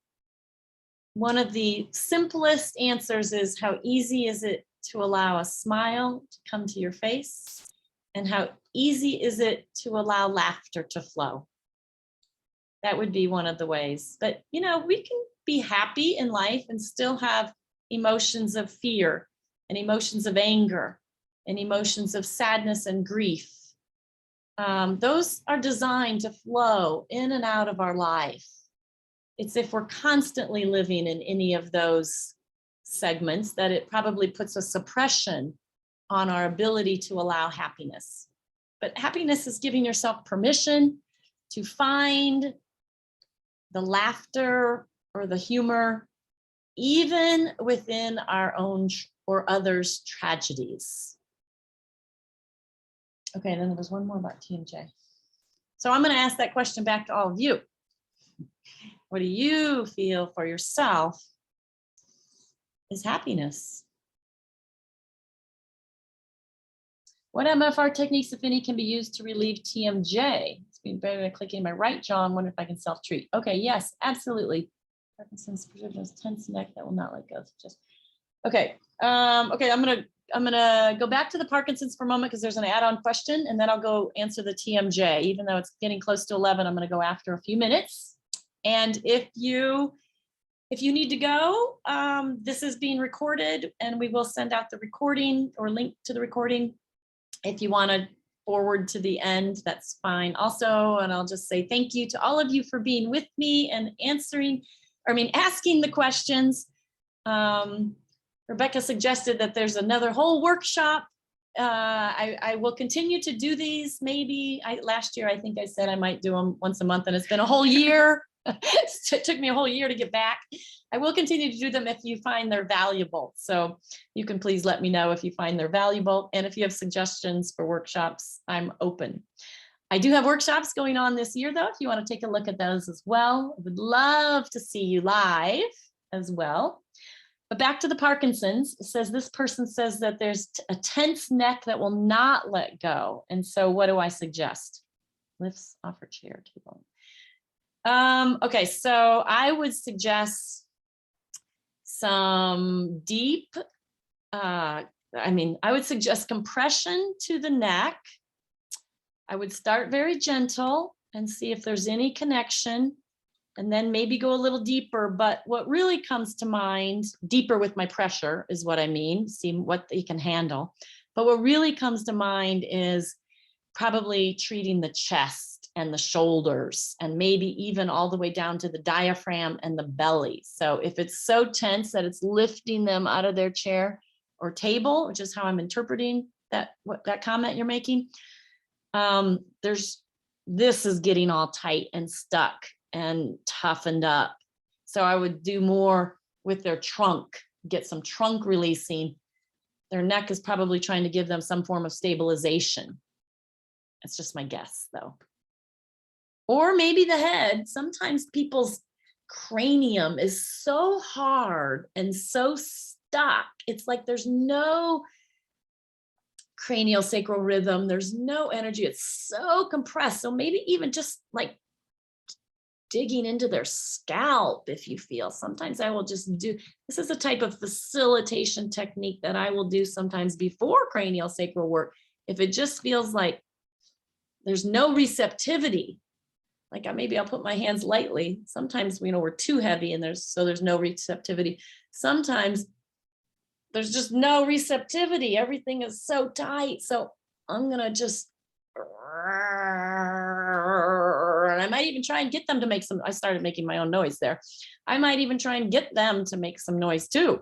One of the simplest answers is, how easy is it to allow a smile to come to your face? And how easy is it to allow laughter to flow? That would be one of the ways. But, we can be happy in life and still have emotions of fear and emotions of anger and emotions of sadness and grief. Those are designed to flow in and out of our life. It's if we're constantly living in any of those segments that it probably puts a suppression on our ability to allow happiness. But happiness is giving yourself permission to find the laughter or the humor, even within our own or others' tragedies. Okay, then there was one more about TMJ. So I'm going to ask that question back to all of you. What do you feel for yourself is happiness? What MFR techniques, if any, can be used to relieve TMJ? It's been better than clicking my right jaw and wonder if I can self-treat. Okay, yes, absolutely. Parkinson's persists, tense neck that will not let go. Just okay. Okay, I'm gonna go back to the Parkinson's for a moment, because there's an add-on question, and then I'll go answer the TMJ. Even though it's getting close to 11, I'm gonna go after a few minutes. And if you need to go, this is being recorded, and we will send out the recording or link to the recording. If you want to forward to the end, that's fine also. And I'll just say thank you to all of you for being with me and asking the questions. Rebecca suggested that there's another whole workshop. I will continue to do these. Maybe last year, I think I said I might do them once a month, and it's been a whole year. It took me a whole year to get back. I will continue to do them if you find they're valuable. So you can please let me know if you find they're valuable. And if you have suggestions for workshops, I'm open. I do have workshops going on this year, though, if you want to take a look at those as well. I would love to see you live as well. But back to the Parkinson's. It says this person says that there's a tense neck that will not let go. And so what do I suggest? Lifts, offer chair, table. Okay, so I would suggest some deep, I would suggest compression to the neck. I would start very gentle and see if there's any connection, and then maybe go a little deeper. But what really comes to mind, deeper with my pressure is what I mean, see what they can handle. But what really comes to mind is probably treating the chest and the shoulders, and maybe even all the way down to the diaphragm and the belly. So if it's so tense that it's lifting them out of their chair or table, which is how I'm interpreting that comment you're making, this is getting all tight and stuck and toughened up. So I would do more with their trunk, get some trunk releasing. Their neck is probably trying to give them some form of stabilization. It's just my guess, though. Or maybe the head. Sometimes people's cranium is so hard and so stuck. It's like there's no cranial sacral rhythm. There's no energy. It's so compressed. So maybe even just like digging into their scalp, if you feel. Sometimes I will just do, this is a type of facilitation technique that I will do sometimes before cranial sacral work. If it just feels like there's no receptivity, like maybe I'll put my hands lightly. Sometimes, we're too heavy and there's no receptivity. Sometimes there's just no receptivity. Everything is so tight. So I'm going to just, and I might even try and get them to make some, I started making my own noise there. I might even try and get them to make some noise too.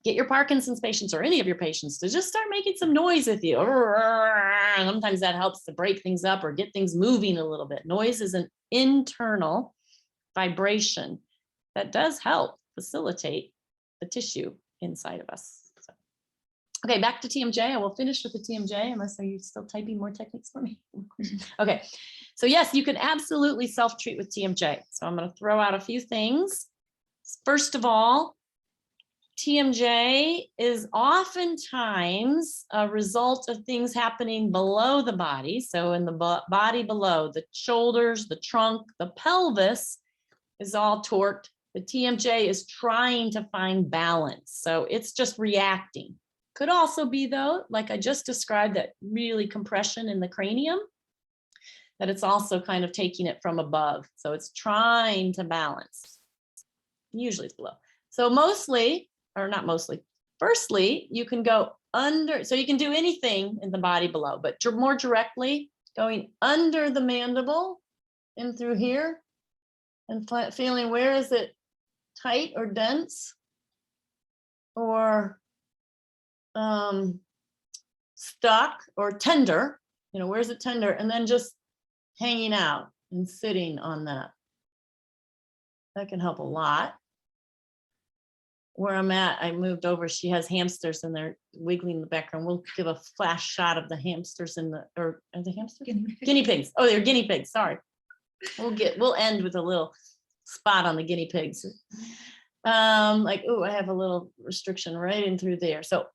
Get your Parkinson's patients or any of your patients to just start making some noise with you. Sometimes that helps to break things up or get things moving a little bit. Noise is an internal vibration that does help facilitate the tissue inside of us. So, okay, back to TMJ. I will finish with the TMJ unless are you still typing more techniques for me? Okay, so yes, you can absolutely self-treat with TMJ. So I'm going to throw out a few things. First of all, TMJ is oftentimes a result of things happening below the body. So in the body below, the shoulders, the trunk, the pelvis is all torqued. The TMJ is trying to find balance. So it's just reacting. Could also be, though, like I just described, that really compression in the cranium, that it's also kind of taking it from above. So it's trying to balance. Usually it's below. So mostly, or not mostly, firstly, you can go under, so you can do anything in the body below, but more directly going under the mandible in through here and feeling where is it tight or dense or stuck or tender, where's it tender, and then just hanging out and sitting on that. That can help a lot. Where I'm at, I moved over. She has hamsters and they're wiggling in the background. We'll give a flash shot of the hamsters are the hamsters? Guinea pigs. Oh, they're guinea pigs. Sorry. We'll end with a little spot on the guinea pigs. I have a little restriction right in through there. So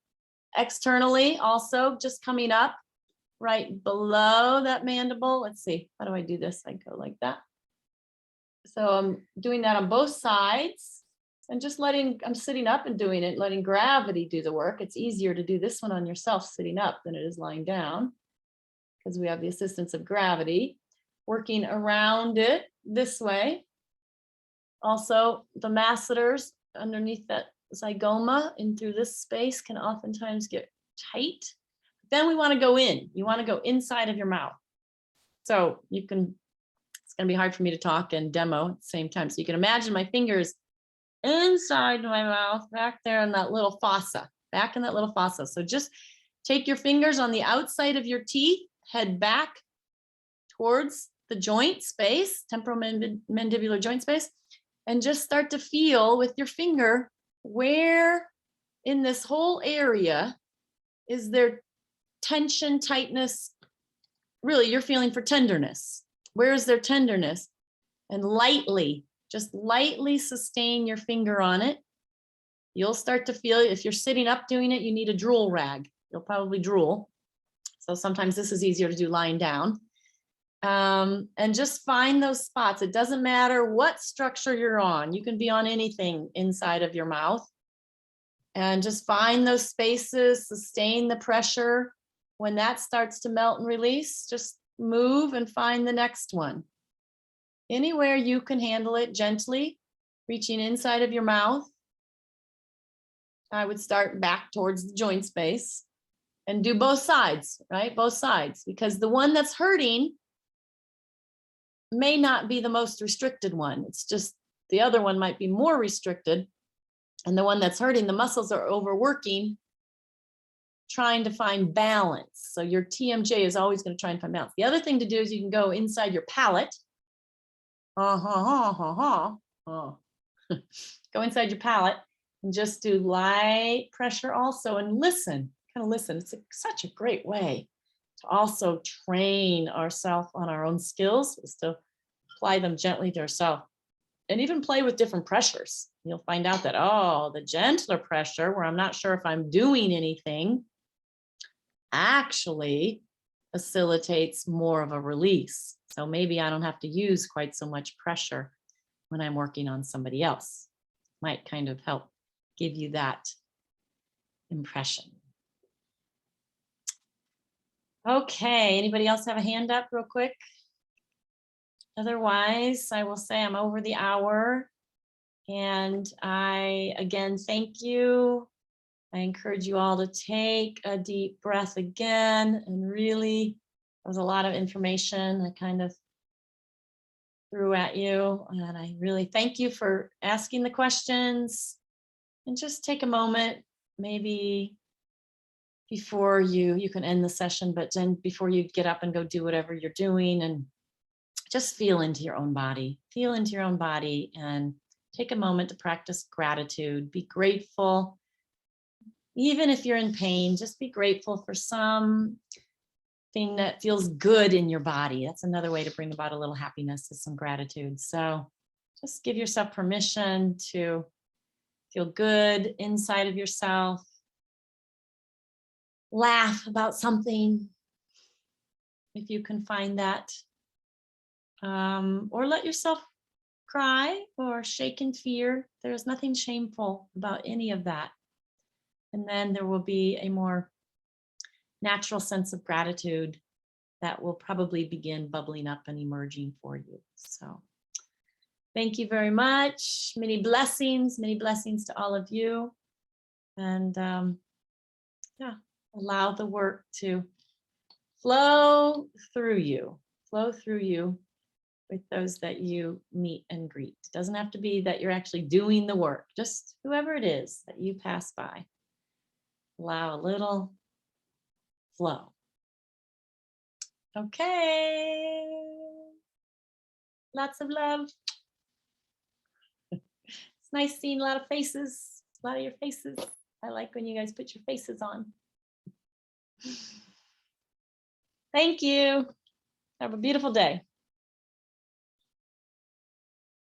externally also just coming up right below that mandible. Let's see. How do I do this? I go like that. So I'm doing that on both sides. And just I'm sitting up and doing it, letting gravity do the work. It's easier to do this one on yourself sitting up than it is lying down because we have the assistance of gravity. Working around it this way. Also, the masseters underneath that zygoma and through this space can oftentimes get tight. Then we want to go in. You want to go inside of your mouth. So it's going to be hard for me to talk and demo at the same time. So you can imagine my fingers inside my mouth, back there in that little fossa, back in that little fossa. So just take your fingers on the outside of your teeth, head back towards the joint space, temporomandibular joint space, and just start to feel with your finger where in this whole area is there tension, tightness. Really, you're feeling for tenderness. Where is there tenderness? And just lightly sustain your finger on it. You'll start to feel, if you're sitting up doing it, you need a drool rag. You'll probably drool. So sometimes this is easier to do lying down. And just find those spots. It doesn't matter what structure you're on. You can be on anything inside of your mouth. And just find those spaces, sustain the pressure. When that starts to melt and release, just move and find the next one. Anywhere you can handle it gently, reaching inside of your mouth. I would start back towards the joint space and do both sides, right? Both sides, because the one that's hurting may not be the most restricted one. It's just the other one might be more restricted. And the one that's hurting, the muscles are overworking, trying to find balance. So your TMJ is always going to try and find balance. The other thing to do is you can go inside your palate. Go inside your palate and just do light pressure also, and listen, kind of listen. It's such a great way to also train ourselves on our own skills, is to apply them gently to ourselves. And even play with different pressures. You'll find out that, oh, the gentler pressure, where I'm not sure if I'm doing anything, actually facilitates more of a release. So maybe I don't have to use quite so much pressure when I'm working on somebody else. Might kind of help give you that impression. Okay, anybody else have a hand up real quick? Otherwise, I will say I'm over the hour. And I, again, thank you. I encourage you all to take a deep breath again, and really, there was a lot of information I kind of threw at you. And I really thank you for asking the questions. And just take a moment, maybe before you can end the session, but then before you get up and go do whatever you're doing, and just feel into your own body, and take a moment to practice gratitude. Be grateful. Even if you're in pain, just be grateful for something that feels good in your body. That's another way to bring about a little happiness, is some gratitude. So just give yourself permission to feel good inside of yourself. Laugh about something, if you can find that. Or let yourself cry or shake in fear. There's nothing shameful about any of that. And then there will be a more natural sense of gratitude that will probably begin bubbling up and emerging for you. So thank you very much. Many blessings to all of you. And yeah, allow the work to flow through you with those that you meet and greet. It doesn't have to be that you're actually doing the work, just whoever it is that you pass by. Allow a little flow. Okay. Lots of love. It's nice seeing a lot of faces, a lot of your faces. I like when you guys put your faces on. Thank you. Have a beautiful day.